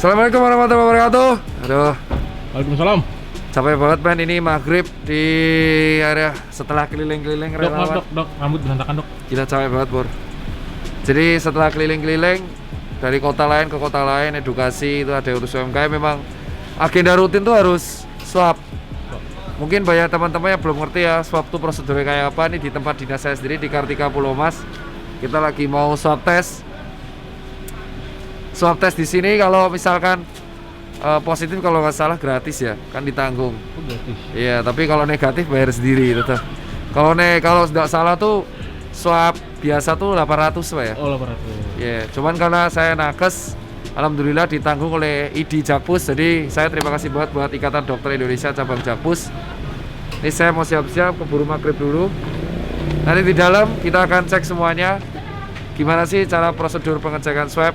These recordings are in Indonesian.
Assalamualaikum warahmatullahi wabarakatuh. Aduh, Waalaikumsalam. capek banget men, ini maghrib di area setelah keliling-keliling relawan. Dok, rambut berantakan dok. Gila capek banget Pur. Jadi setelah keliling-keliling dari kota lain ke kota lain, edukasi itu ada urus UMKM, memang agenda rutin tuh harus swab. Mungkin banyak teman-teman yang belum ngerti ya swab tuh prosedurnya kayak apa. Nih di tempat dinas saya sendiri di Kartika Pulau Mas, kita lagi mau swab tes. Swab tes di sini kalau misalkan positif, kalau nggak salah gratis ya, kan ditanggung. Oh, gratis. Iya, tapi kalau negatif bayar sendiri tetap. Kalau tidak salah tuh swab biasa tuh 800 Pak ya. Oh, 800. Iya, cuman karena saya nakes, alhamdulillah ditanggung oleh ID Jakpus. Jadi saya terima kasih banget buat Ikatan Dokter Indonesia cabang Jakpus. Ini saya mau siap-siap keburu maghrib dulu. Nanti di dalam kita akan cek semuanya. Gimana sih cara prosedur pengecekan swab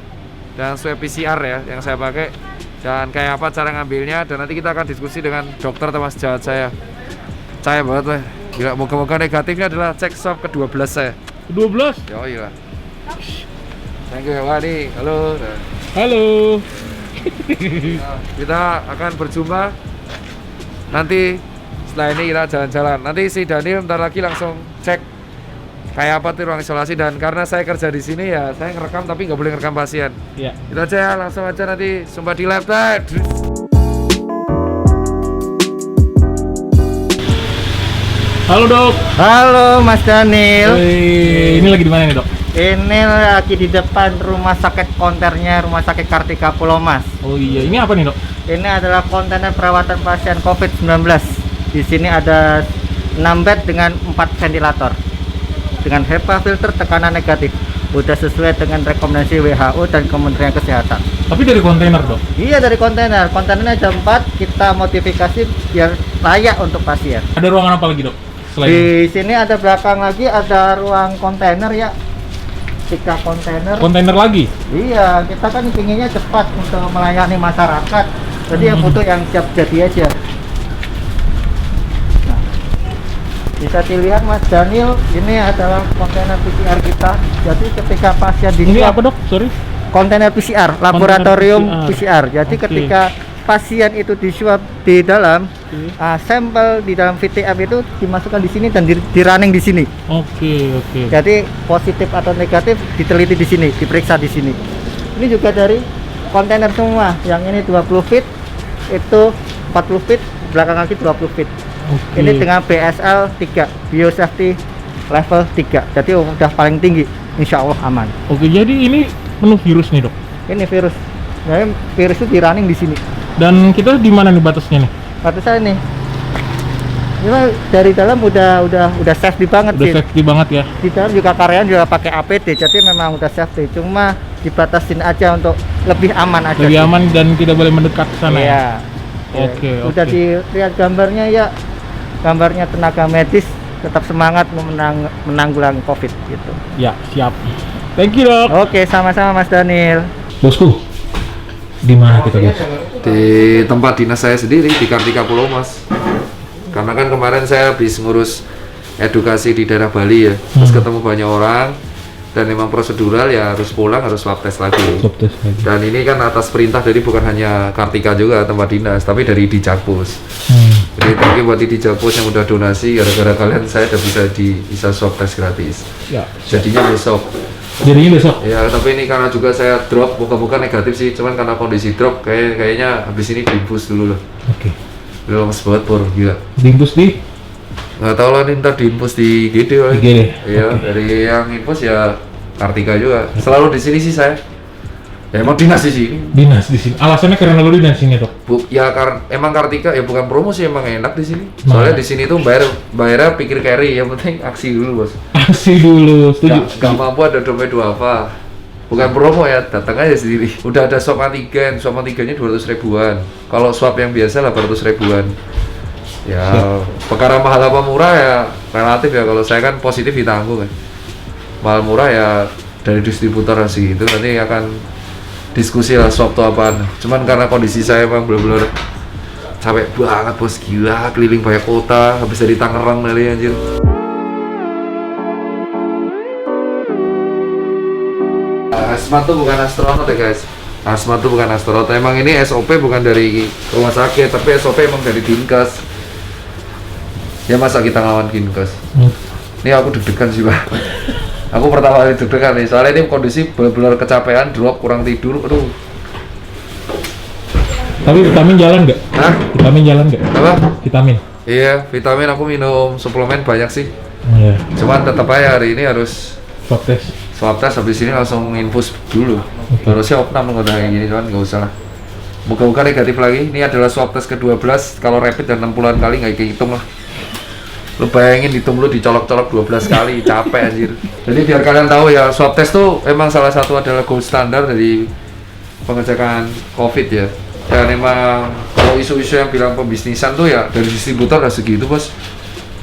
dan swab PCR ya yang saya pakai, dan kayak apa cara ngambilnya, dan nanti kita akan diskusi dengan dokter teman sejawat saya. Cahaya banget lah. Gila, moga-moga negatifnya adalah cek swab ke-12 saya. 12. Yo iya. Thank you Wah nih, halo. Halo. Nah, kita akan berjumpa nanti setelah ini, kita jalan-jalan. Nanti si Daniel bentar lagi langsung cek kayak apa tuh ruang isolasi, dan karena saya kerja di sini ya saya ngerekam tapi nggak boleh ngerekam pasien. Iya. Itu aja ya, langsung aja nanti sumpah di lab tadi. Halo dok. Halo Mas Daniel. Ini lagi di mana nih dok? Ini lagi di depan rumah sakit konternya Rumah Sakit Kartika Pulau Mas. Oh iya, ini apa nih dok? Ini adalah kontainer perawatan pasien COVID-19. Di sini ada 6 bed dengan 4 ventilator. Dengan HEPA filter tekanan negatif. Udah sesuai dengan rekomendasi WHO dan Kementerian Kesehatan. Tapi dari kontainer dok? Iya, dari kontainer. Kontainernya ada 4, kita modifikasi biar layak untuk pasien. Ada ruangan apa lagi dok? Selain Di sini ada belakang lagi ada ruang kontainer ya. 3 kontainer. kontainer lagi? Iya, kita kan pinginnya cepat untuk melayani masyarakat. Jadi yang butuh yang siap jadi aja. Nah, bisa dilihat Mas Daniel, ini adalah kontainer PCR kita. Jadi ketika pasien di Ini apa dok? Sorry. kontainer PCR, laboratorium PCR. PCR. Jadi Oke. ketika pasien itu disuap di dalam, sampel di dalam VTM itu dimasukkan di sini dan di running di sini. Oke. Jadi positif atau negatif diteliti di sini, diperiksa di sini. Ini juga dari kontainer semua. Yang ini 20 feet, itu 40 feet, belakang lagi 20 feet. Oke. Ini dengan BSL 3, Biosafety level 3. Jadi udah paling tinggi, insya Allah aman. Oke, jadi ini penuh virus nih dok. Ini virus. Jadi virus itu di running di sini. Dan kita di mana nih batasnya nih? Batasnya ini. Ini dari dalam udah safety banget Udah sih. safety banget ya. Di dalam juga karyawan juga pakai APD, jadi memang udah safety. Cuma dibatasin aja untuk lebih aman aja. Lebih sih. aman dan tidak boleh mendekat ke sana. Iya. Oke, Udah oke. dilihat gambarnya ya. Gambarnya tenaga medis tetap semangat menanggulangi COVID gitu. Ya, siap. Thank you dok. Oke, sama-sama Mas Daniel. Bosku, di mana kita guys? Di tempat dinas saya sendiri di Kartika Pulau Mas. Karena kan kemarin saya habis ngurus edukasi di daerah Bali ya, terus ketemu banyak orang, dan memang prosedural ya harus pulang, harus swab test lagi. Swab test lagi. Dan ini kan atas perintah dari bukan hanya Kartika juga tempat dinas, tapi dari di Jakpus. Jadi thank you buat di Jakpus yang udah donasi, gara-gara kalian saya udah bisa swab test gratis. Ya. Jadinya besok. Jadinya besok. Ya, tapi ini karena juga saya drop, moga-moga negatif sih. Cuman karena kondisi drop, kayaknya habis ini diimpus dulu lah. Oke. Udah lemes banget Pur, gila. Diimpus di? Nggak tahu lah, nih ntar diimpus di GD lah. Di GD? Iya, Oke. dari yang impus ya Kartika juga. Selalu di sini sih saya. Ya emang dinas di sini. Dinas di sini. Alasannya karena lu dinas sini dok. Ya emang Kartika ya bukan promo sih, emang enak di sini. Nah. Soalnya di sini tuh bayarnya pikir carry, yang penting aksi dulu bos. Aksi dulu, setuju. Gak mampu ada dompet apa. Bukan promo ya, datang aja sendiri. Udah ada swab antigennya 200 ribuan. Kalau swab yang biasa 800 ribuan. Ya, perkara mahal apa murah ya relatif ya. Kalau saya kan positif ditanggung kan. Mahal murah ya dari distributor sih itu, nanti akan diskusi lah swab tuh apaan. Cuman karena kondisi saya emang bener-bener capek banget bos, gila keliling banyak kota, habis dari Tangerang dari anjir. Asmat tuh bukan astronot ya guys. Asma tuh bukan astronot. Emang ini SOP bukan dari rumah sakit, tapi SOP emang dari Dinkes. Ya masa kita ngelawan Dinkes? Ini aku deg-degan sih Pak. Aku pertama kali deg-degan nih, soalnya ini kondisi benar-benar kecapean, drop, kurang tidur, aduh. Tapi vitamin jalan nggak? Hah? Vitamin jalan nggak? Apa? Vitamin. Iya, vitamin aku minum suplemen banyak sih. Iya. Cuman tetap aja hari ini harus Swab test. swab test, habis ini langsung infus dulu. Harusnya opnam nggak kayak gini, cuman nggak usah lah. Moga-moga negatif lagi. Ini adalah swab test ke-12. Kalau rapid dan 60-an kali nggak kehitung lah. Lu bayangin hitung lu dicolok-colok 12 kali, capek anjir. Jadi biar kalian tahu ya, swab test tuh emang salah satu adalah gold standar dari pengecekan COVID ya. Dan emang kalau isu-isu yang bilang pembisnisan tuh ya dari distributor udah segitu bos.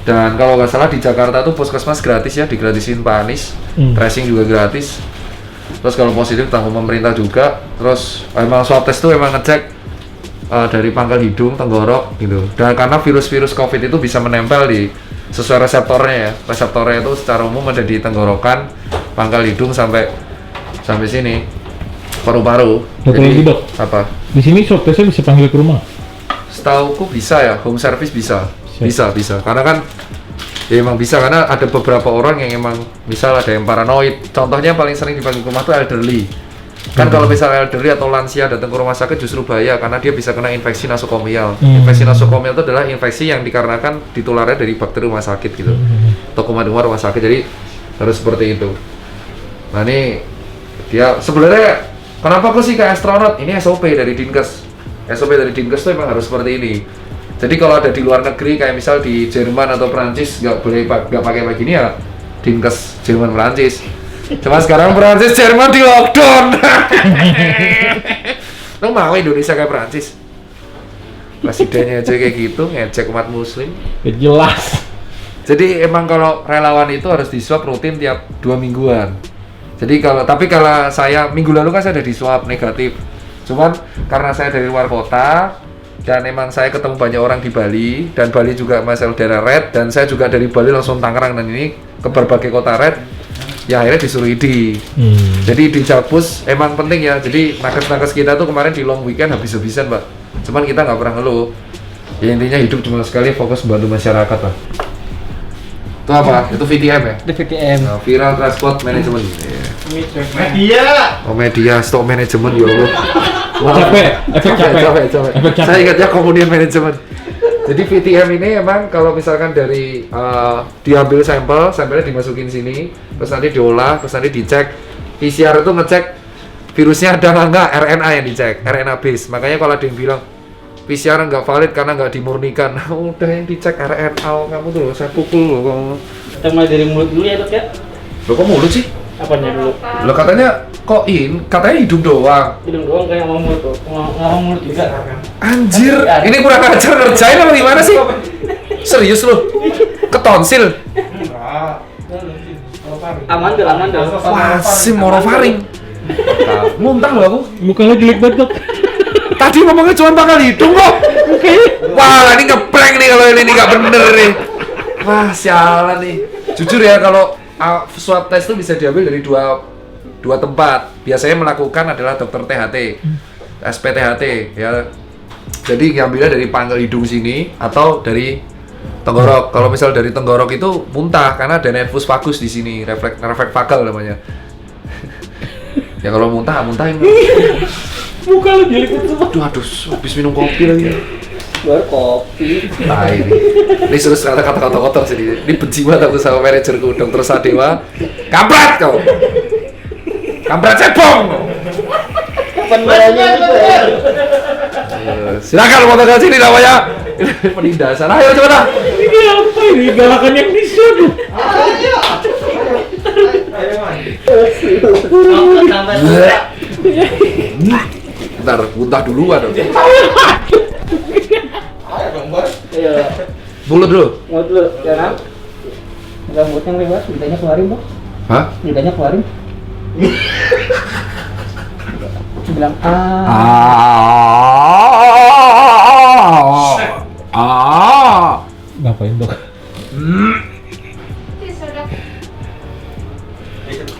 Dan kalau nggak salah di Jakarta tuh puskesmas gratis ya, digratisin Pak Anies. Tracing juga gratis. Terus kalau positif tanggung pemerintah juga. Terus emang swab test tuh emang ngecek dari pangkal hidung, tenggorok gitu. Dan karena virus-virus COVID itu bisa menempel di sesuai reseptornya ya. Reseptornya itu secara umum ada di tenggorokan, pangkal hidung sampai sini, paru-paru. Satu lagi dok. Apa? Di sini swab testnya bisa panggil ke rumah. Setauku bisa ya, home service bisa. Bisa. Karena kan ya emang bisa, karena ada beberapa orang yang emang misal ada yang paranoid. Contohnya paling sering dipanggil ke rumah tuh elderly. Kan kalau misalnya elderly atau lansia datang ke rumah sakit justru bahaya karena dia bisa kena infeksi nosokomial. Infeksi nosokomial itu adalah infeksi yang dikarenakan ditularnya dari bakteri rumah sakit gitu. Atau kuman-kuman rumah sakit, jadi harus seperti itu. Nah ini dia sebenarnya kenapa aku sih kayak astronot? Ini SOP dari Dinkes. SOP dari Dinkes tuh emang harus seperti ini. Jadi kalau ada di luar negeri kayak misal di Jerman atau Perancis nggak pakai begini ya, Dinkes Jerman Perancis. Cuma sekarang Perancis Jerman di lockdown. Lo mau Indonesia kayak Perancis? Presidennya aja kayak gitu, ngecek umat muslim. Ya, jelas. Jadi emang kalau relawan itu harus diswab rutin tiap 2 mingguan. Jadi kalau saya minggu lalu kan saya udah diswab negatif. Cuman karena saya dari luar kota dan emang saya ketemu banyak orang di Bali, dan Bali juga masih daerah red, dan saya juga dari Bali langsung Tangerang dan ini ke berbagai kota red. Ya akhirnya disuruh ID. Jadi di Jakpus emang penting ya. Jadi nakes-nakes kita tuh kemarin di long weekend habis-habisan Pak. Cuman kita nggak pernah ngeluh. Ya intinya hidup cuma sekali, fokus membantu masyarakat Pak. Itu apa? Itu VTM ya? Itu VTM. Nah, Viral Transport Management. Media. Oh media, stock management ya Allah. Efek capek. Saya ingatnya kemudian manajemen. Jadi VTM ini emang kalau misalkan dari diambil sampelnya dimasukin sini, terus nanti diolah, terus nanti dicek. PCR itu ngecek virusnya ada nggak, RNA yang dicek, RNA base. Makanya kalau ada yang bilang PCR nggak valid karena nggak dimurnikan, nah, udah yang dicek RNA kamu tuh, saya pukul loh kamu. Kita mulai dari mulut dulu ya dok ya. Lo kok mulut sih? Apanya dulu? Lo katanya katanya hidung doang. Hidung doang kayak mau mulut tuh. Nggak mau mulut juga. Anjir, ini kurang ajar ngerjain apa gimana sih? Serius lo? Ketonsil? Aman dong. Wah, si morofaring. Muntah lo aku. Muka lo jelek banget dok. Tadi ngomongnya cuma bakal hidung kok. Wah, ini ngeprank nih kalau ini nggak bener nih. Wah, sialan nih. Jujur ya, kalau swab test itu bisa diambil dari dua tempat. Biasanya melakukan adalah dokter THT, SPTHT ya. Jadi ngambilnya dari pangkal hidung sini atau dari tenggorok. Kalau misal dari tenggorok itu muntah karena ada nervus vagus di sini, refleks vagal namanya. Ya kalau muntahin. Muka lu jelek banget. Aduh, habis minum kopi lagi. Baru kopi. Nah ini terus kata-kata kotor sih. Ini benci banget aku sama manajerku Dr. Sadewa. Kampret kau. Kampret cebong. Penilaiannya gitu ya. Silakan fotokan sini namanya. Penindasan. Ayo coba. Ini apa ini? Galakan yang bisa tuh. Bentar, muntah duluan dong. Iya. Mulut dulu. Mulut dulu, ya kan? Rambutnya lebar, lidahnya keluarin dong. Hah? Lidahnya keluarin. Bilang Ngapain dok?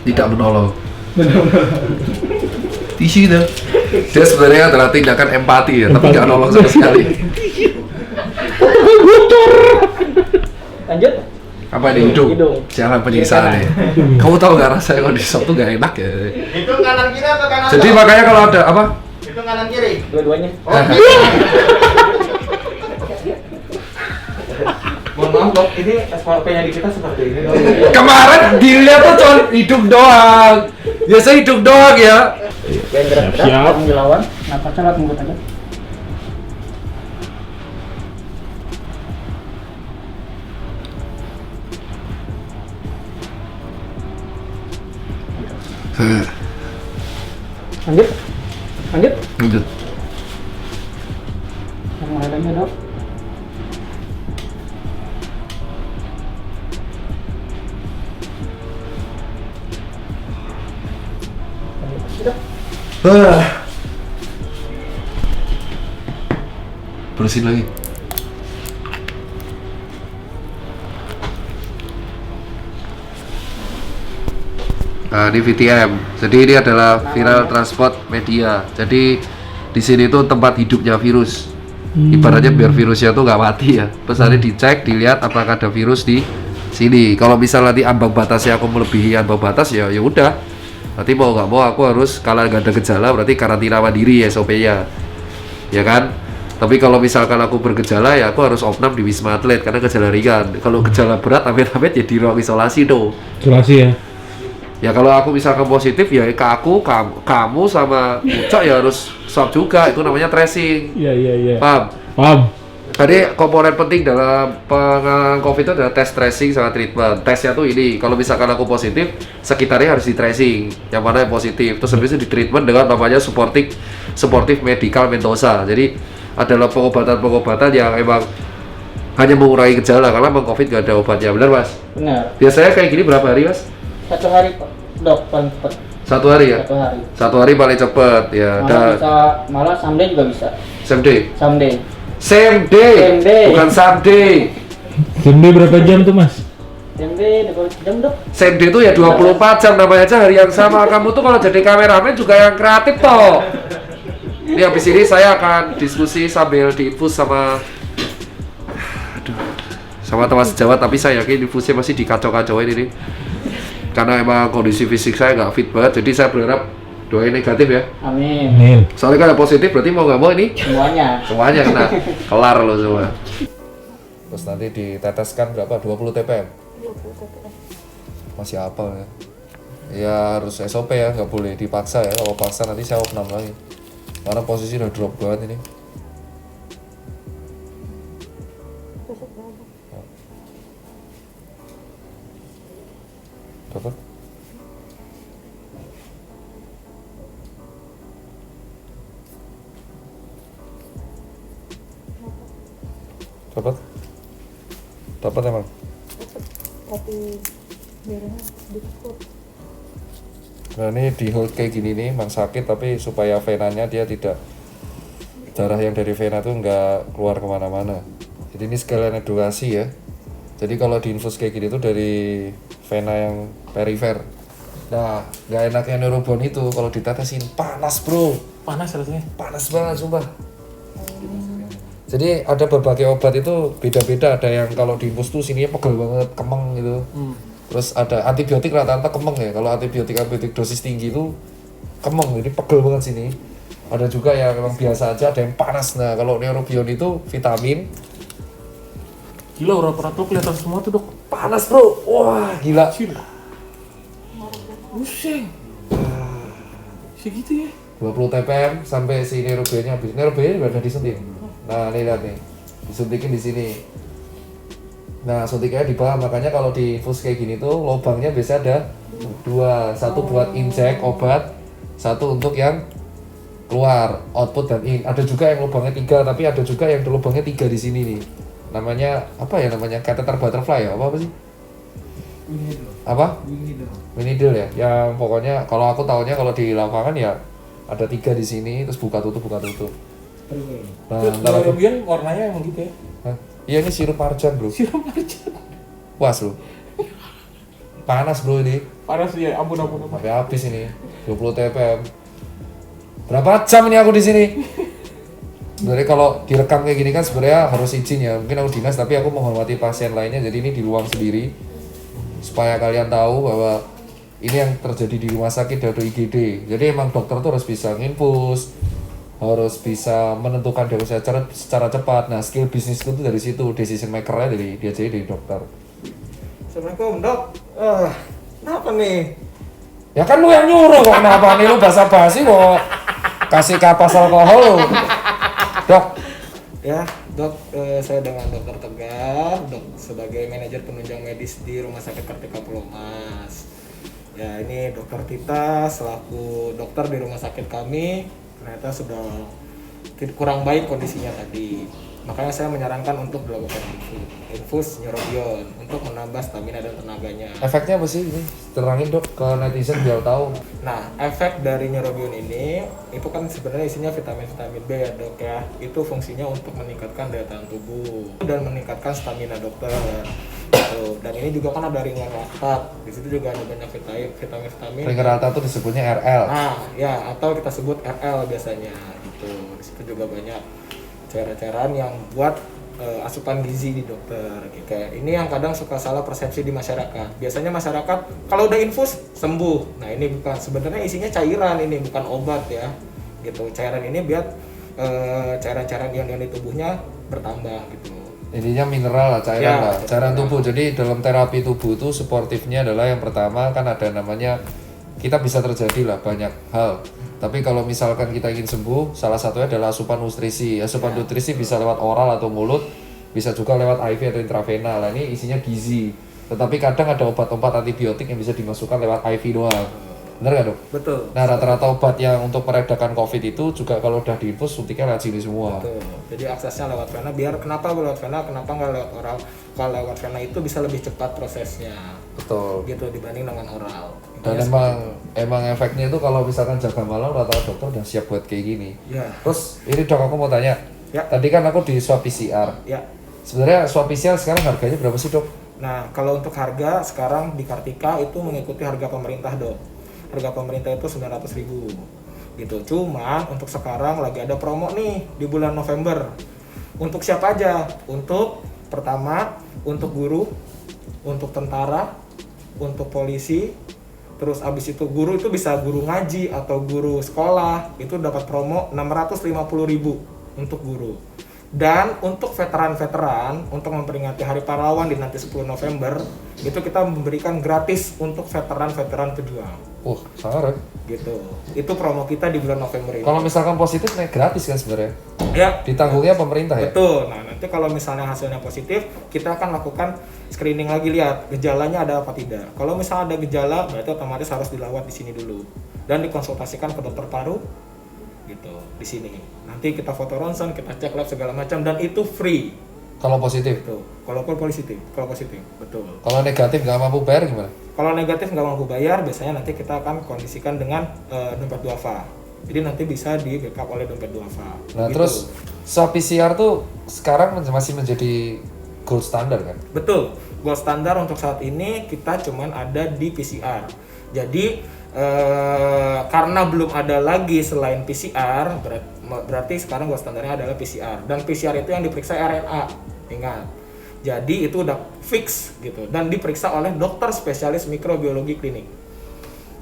Tidak menolong. Tisu gitu. Dia sebenarnya adalah tindakan empati ya, tapi nggak nolong sama sekali. Lanjut. Apa ini hidung? Hidung. Sialan penyiksaan nih. Kamu tahu nggak rasanya kalau di sop tuh nggak enak ya? Itu kanan kiri atau kanan? Jadi makanya kalau ada apa? Itu kanan kiri. Dua-duanya. Mohon maaf dok, ini SPP-nya di kita seperti ini dok. Kemarin dilihat tuh cuma hidung doang. Biasa hidung doang ya. Yang gerak-gerak, Siap. kamu ngelawan. Napasnya lewat mulut aja. Lanjut. Lanjut. Lanjut. Yang lainnya dok. Lanjut. Bersihin lagi. Nah, ini VTM. Jadi ini adalah viral transport media. Jadi di sini tuh tempat hidupnya virus. Ibaratnya biar virusnya tuh nggak mati ya. Terus nanti dicek, dilihat apakah ada virus di sini. Kalau misalnya nanti ambang batasnya aku melebihi ambang batas ya ya udah. Nanti mau nggak mau aku harus kalau nggak ada gejala berarti karantina mandiri ya SOP-nya. Ya kan? Tapi kalau misalkan aku bergejala ya aku harus opnam di Wisma Atlet karena gejala ringan. Kalau gejala berat amit-amit ya di ruang isolasi tuh. Isolasi ya. Ya kalau aku misalkan positif ya ke aku, kamu sama Ucok ya harus swab juga, itu namanya tracing. Iya. Paham? Paham. Tadi komponen penting dalam penanganan COVID itu adalah tes tracing sama treatment. Tesnya tuh ini, kalau misalkan aku positif, sekitarnya harus di tracing, yang mana yang positif. Terus habis itu di treatment dengan namanya supportive medical mentosa. Jadi adalah pengobatan-pengobatan yang emang hanya mengurangi gejala karena emang COVID gak ada obatnya, benar mas? Benar. Biasanya kayak gini berapa hari mas? 1 hari Pak. Dok, paling cepat. 1 hari ya? 1 hari. 1 hari paling cepet ya. Malah someday juga bisa. Same day. Someday. Same day. Same day. Bukan someday. Sembe berapa jam tuh mas? Someday 20 jam dok. Same day itu ya 24 jam namanya aja hari yang sama. Kamu tuh kalau jadi kameramen juga yang kreatif toh. Ini habis ini saya akan diskusi sambil diinfus sama sama teman sejawat, tapi saya yakin infusnya masih dikacau-kacauin ini. Karena emang kondisi fisik saya nggak fit banget, jadi saya berharap doain negatif ya. Amin. Amin. Soalnya kalau positif berarti mau nggak mau ini Semuanya. kena, kelar loh semua. Terus nanti diteteskan berapa? 20 TPM? 20 TPM. Masih apa ya? Ya harus SOP ya, nggak boleh dipaksa ya. Kalau paksa nanti saya opnam lagi. Karena posisi udah drop banget ini. Besok berapa? Dapat? Dapat? Dapat emang? Tapi darahnya dikut. Nah ini di hold kayak gini nih, emang sakit tapi supaya venanya dia tidak darah yang dari vena tuh nggak keluar kemana-mana. Jadi ini sekalian edukasi ya. Jadi kalau diinfus kayak gini tuh dari vena yang perifer. Nah, nggak enaknya neurobon itu kalau ditetesin panas bro. Panas rasanya. Panas banget sumpah. Jadi ada berbagai obat itu beda-beda. Ada yang kalau diinfus tuh sininya pegel banget, kemeng gitu. Terus ada antibiotik rata-rata kemeng ya. Kalau antibiotik dosis tinggi itu kemeng, jadi pegel banget sini. Ada juga yang memang biasa aja, ada yang panas. Nah kalau neurobion itu vitamin. Gila, urat-urat lo kelihatan semua tuh dok. Panas bro, wah gila. Pusing. Segitu ya. 20 TPM sampai si neurobionnya habis. Neurobionnya udah disuntik. Nah ini lihat nih, disuntikin di sini. Nah suntiknya di bawah, makanya kalau di infus kayak gini tuh lubangnya biasa ada 2, satu buat injek obat, satu untuk yang keluar output dan in. Ada juga yang lubangnya 3, tapi ada juga yang lubangnya 3 di sini nih. Namanya apa ya namanya? Catheter butterfly ya? Apa sih? Apa? Winidil ya. Yang pokoknya kalau aku tahunya kalau di lapangan ya ada 3 di sini, terus buka tutup. Nah, ntar aku- Neurobion warnanya emang gitu ya. Hah? Iya ini sirup arjan bro. Siram aja. Puas lu. Panas bro ini. Panas ya, ampun. Sampai habis ini 20 TPM. Berapa jam ini aku di sini? Sebenarnya kalau direkam kayak gini kan sebenarnya harus izin ya. Mungkin aku dinas tapi aku menghormati pasien lainnya. Jadi ini di ruang sendiri supaya kalian tahu bahwa ini yang terjadi di rumah sakit Dado IGD. Jadi emang dokter tuh harus bisa nginfus, harus bisa menentukan diagnosa secara cepat. Nah, skill bisnisku tuh dari situ, decision maker-nya dari dia jadi dari dokter. Assalamualaikum dok. Kenapa nih? Ya kan lu yang nyuruh kok, kenapa nih lu basa-basi kok kasih kapas alkohol lu. Dok, Ya dok, saya dengan dokter Tegar, dok sebagai manajer penunjang medis di Rumah Sakit Kartika Pulau Mas. Ya ini dokter Tita selaku dokter di rumah sakit kami ternyata sudah kurang baik kondisinya tadi. Makanya saya menyarankan untuk dilakukan infus neurobion untuk menambah stamina dan tenaganya. efeknya apa sih ini? Terangin dok ke netizen biar tahu. Nah, efek dari neurobion ini itu kan sebenarnya isinya vitamin-vitamin B ya dok ya. Itu fungsinya untuk meningkatkan daya tahan tubuh dan meningkatkan stamina dokter. Tuh. Dan ini juga kan ada ringan laktat. Di situ juga ada banyak vitamin-vitamin. Ring rata tuh disebutnya RL. Nah, ya atau kita sebut RL biasanya gitu. Di situ juga banyak cairan-cairan yang buat asupan gizi di dokter gitu. Kayak ini yang kadang suka salah persepsi di masyarakat. Biasanya masyarakat kalau udah infus sembuh. Nah, ini bukan, sebenarnya isinya cairan, ini bukan obat ya. Gitu. Cairan ini biar cairan-cairan ion di tubuhnya bertambah gitu. Intinya mineral lah, cairan Ya, lah, cairan ya. tubuh. Jadi dalam terapi tubuh itu suportifnya adalah yang pertama kan ada namanya, kita bisa terjadi lah banyak hal. Tapi kalau misalkan kita ingin sembuh, salah satunya adalah asupan nutrisi. Asupan nutrisi bisa lewat oral atau mulut, bisa juga lewat IV atau intravena. Nah, ini isinya gizi. Tetapi kadang ada obat-obat antibiotik yang bisa dimasukkan lewat IV doang. Bener nggak dok? Betul. Nah, rata-rata obat yang untuk meredakan COVID itu juga kalau udah diinfus suntiknya lewat sini semua. Betul. Jadi aksesnya lewat vena. Biar kenapa lewat vena? Kenapa nggak lewat oral? Kalau lewat vena itu bisa lebih cepat prosesnya. Betul. Gitu dibanding dengan oral. Dan emang efeknya itu kalau misalkan jaga malam rata-rata dokter udah siap buat kayak gini. Ya. Terus ini dok aku mau tanya. Ya. Tadi kan aku di swab PCR. Ya. Sebenarnya swab PCR sekarang harganya berapa sih dok? Nah, kalau untuk harga sekarang di Kartika itu mengikuti harga pemerintah dok. Harga pemerintah itu 900.000 gitu. Cuman untuk sekarang lagi ada promo nih di bulan November. Untuk siapa aja? Untuk pertama untuk guru, untuk tentara, untuk polisi. Terus abis itu guru itu bisa guru ngaji atau guru sekolah itu dapat promo 650.000 untuk guru. Dan untuk veteran-veteran untuk memperingati Hari Pahlawan di nanti 10 November itu kita memberikan gratis untuk veteran-veteran pejuang. Sangat Gitu. Itu promo kita di bulan November ini. Kalau misalkan positif naik gratis kan sebenarnya? Ya, Ditanggungnya pemerintah ya? betul. Nah, nanti kalau misalnya hasilnya positif, kita akan lakukan screening lagi, lihat gejalanya ada apa tidak. Kalau misalnya ada gejala, berarti otomatis harus dilawat di sini dulu dan dikonsultasikan ke dokter paru gitu di sini. Nanti kita foto ronsen, kita cek lab segala macam dan itu free. Kalau positif? Gitu. Kalau positif, betul. Kalau negatif nggak mampu bayar gimana? Kalau negatif nggak mampu bayar, biasanya nanti kita akan kondisikan dengan dompet duafa. Jadi nanti bisa di backup oleh dompet duafa. Nah Gitu. terus swab PCR tuh sekarang masih menjadi gold standard kan? Betul, gold standar untuk saat ini kita cuman ada di PCR. Jadi karena belum ada lagi selain PCR, berarti sekarang gold standarnya adalah PCR. Dan PCR itu yang diperiksa RNA, ingat. Jadi itu udah fix gitu dan diperiksa oleh dokter spesialis mikrobiologi klinik.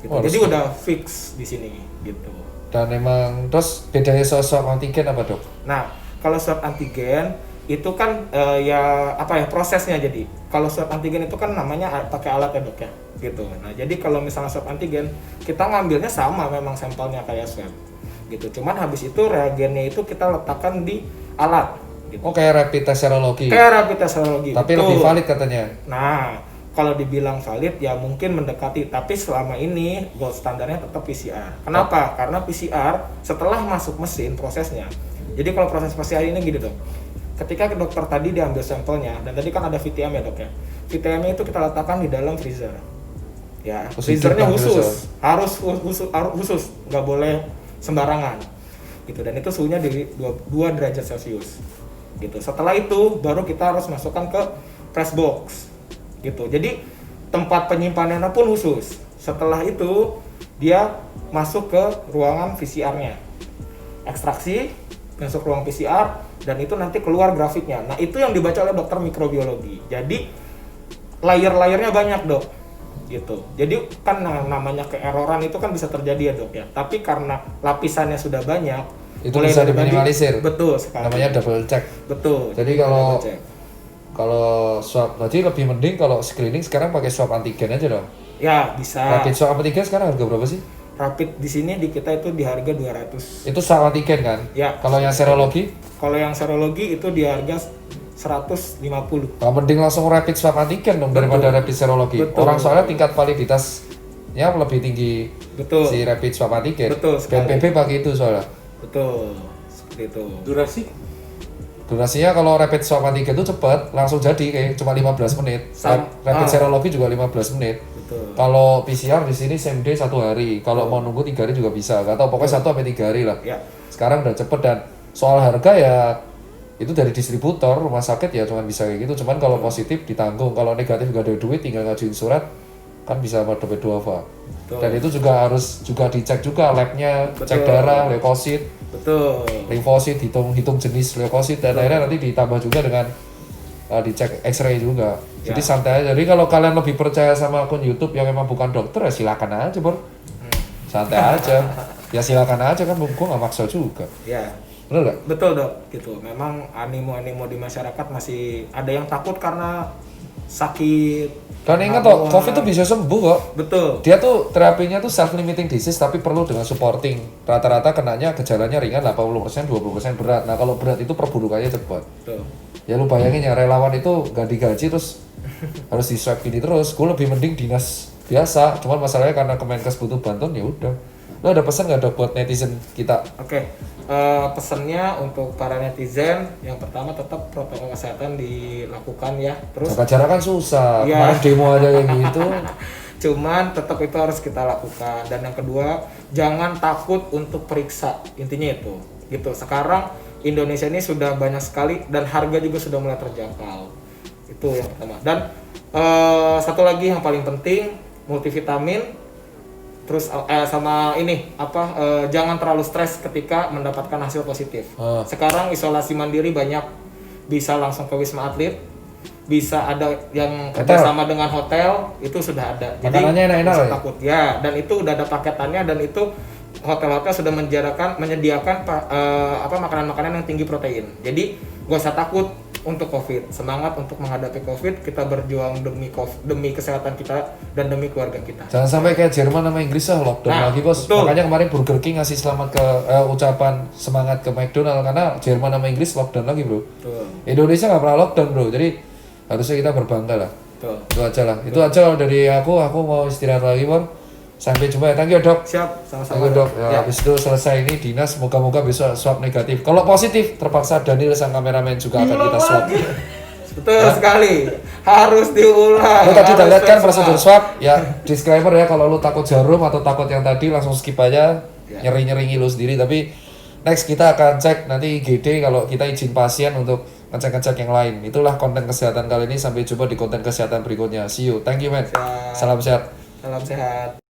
Gitu. Jadi udah fix di sini gitu. Dan emang terus bedanya swab antigen apa dok? Nah, kalau swab antigen itu kan prosesnya. Jadi kalau swab antigen itu kan namanya pakai alat ya dok ya gitu. Nah, jadi kalau misalnya swab antigen kita ngambilnya sama, memang sampelnya kayak swab gitu. Cuman habis itu reagennya itu kita letakkan di alat gitu. Oh kayak rapid test serologi. Kayak rapid test serologi. Tapi betul. lebih valid katanya. Nah, kalau dibilang valid ya mungkin mendekati, tapi selama ini gold standarnya tetap PCR. Kenapa? Karena PCR setelah masuk mesin prosesnya. Jadi kalau proses PCR ini gini dok. Ketika dokter tadi diambil sampelnya dan tadi kan ada VTM ya dok ya. VTM itu kita letakkan di dalam freezer. Ya, freezernya khusus. Harus khusus, nggak boleh sembarangan. Gitu, dan itu suhunya di 2 derajat Celcius. Gitu. Setelah itu baru kita harus masukkan ke press box. Gitu. Jadi tempat penyimpanannya pun khusus. Setelah itu dia masuk ke ruangan PCR-nya. ekstraksi, masuk ruang PCR, dan itu nanti keluar grafiknya. Nah itu yang dibaca oleh dokter mikrobiologi. Jadi layer-layernya banyak dok, gitu. Jadi kan namanya keeroran itu kan bisa terjadi ya dok ya. Tapi karena lapisannya sudah banyak, Itu mulai bisa dari diminimalisir. betul sekali. Namanya double check. Betul. Jadi double check. kalau swab, berarti lebih mending kalau screening sekarang pakai swab antigen aja dong. Ya bisa. Rapid swab antigen sekarang harga berapa sih? Rapid di sini di kita itu di harga 200. Itu swab antigen kan? Ya. Kalau yang serologi? Kalau yang serologi itu di harga 150. Mending langsung rapid swab antigen dong daripada rapid serologi. Betul. Orang soalnya tingkat validitasnya lebih tinggi Betul. si rapid swab antigen. Betul sekali. BNPB pakai itu soalnya. Betul. Seperti itu. Durasi? Durasinya kalau rapid swab antigen itu cepat, langsung jadi kayak cuma 15 menit. Rapid serologi juga 15 menit. Betul. Kalau PCR di sini same day 1 hari. Kalau mau nunggu 3 hari juga bisa. Gak tau pokoknya 1 sampai 3 hari lah. Ya. Sekarang udah cepet, dan soal harga ya itu dari distributor rumah sakit ya cuma bisa kayak gitu. Cuman kalau positif ditanggung, kalau negatif gak ada duit tinggal ngajuin surat kan bisa dompet duafa. Dan itu juga harus dicek juga labnya, cek darah, leukosit, Betul. limfosit, hitung jenis leukosit, dan akhirnya nanti ditambah juga dengan dicek X-ray juga. Jadi santai aja. Jadi kalau kalian lebih percaya sama akun YouTube yang memang bukan dokter ya silakan aja bro. Santai aja. Ya silakan aja kan, gua nggak maksa juga. Ya. Bener nggak? Betul dok. Gitu. Memang animo-animo di masyarakat masih ada yang takut karena sakit. Kan ingat toh, COVID tuh bisa sembuh kok. Betul. Dia tuh terapinya tuh self-limiting disease tapi perlu dengan supporting. Rata-rata kenanya gejalanya ringan 80%, 20% berat. Nah kalau berat itu perburukannya cepat. Betul. Ya lu bayangin ya, relawan itu gak digaji terus harus di swab gini terus. Gue lebih mending dinas biasa. Cuman masalahnya karena Kemenkes butuh bantuan ya udah. Lu ada pesan gak dok buat netizen kita? Oke. Pesannya untuk para netizen, yang pertama tetap protokol kesehatan dilakukan ya. Terus Jaga jarak kan susah. Iya. Main demo aja kayak gitu. cuman tetap itu harus kita lakukan. Dan yang kedua, jangan takut untuk periksa. Intinya itu. Gitu. Sekarang Indonesia ini sudah banyak sekali dan harga juga sudah mulai terjangkau. Itu yang pertama. Dan satu lagi yang paling penting, multivitamin. Terus sama ini jangan terlalu stres ketika mendapatkan hasil positif. Sekarang isolasi mandiri banyak, bisa langsung ke Wisma Atlet, bisa ada yang kerjasama dengan hotel, itu sudah ada. Jadi makanannya enak-enak nggak usah ya? takut ya, dan itu udah ada paketannya, dan itu hotel-hotel sudah menyediakan makanan-makanan yang tinggi protein. Jadi gak usah takut untuk COVID, semangat untuk menghadapi COVID, kita berjuang demi kesehatan kita dan demi keluarga kita. Jangan sampai kayak Jerman sama Inggris lah lockdown lagi bos. Betul. Makanya kemarin Burger King ngasih selamat ke ucapan semangat ke McDonald karena Jerman sama Inggris lockdown lagi bro. Betul. Indonesia nggak pernah lockdown bro, jadi harusnya kita berbangga lah. Betul. Itu aja lah. Itu aja dari aku mau istirahat lagi bro. Sampai jumpa ya, thank you dok. Siap, Thank sama-sama. you dok. Ya, habis itu selesai ini dinas, moga-moga besok swab negatif. Kalau positif, terpaksa Daniel sang kameramen juga akan kita swab. Betul sekali. Harus diulang. Lu tadi udah harus lihat kan swab. prosedur swab ya, disclaimer ya, kalau lu takut jarum atau takut yang tadi langsung skip aja, nyeri-nyeri lu sendiri. Tapi next kita akan cek nanti IGD kalau kita izin pasien untuk ngecek-ngecek yang lain. Itulah konten kesehatan kali ini, sampai jumpa di konten kesehatan berikutnya. See you, thank you man. Salam sehat. Salam sehat.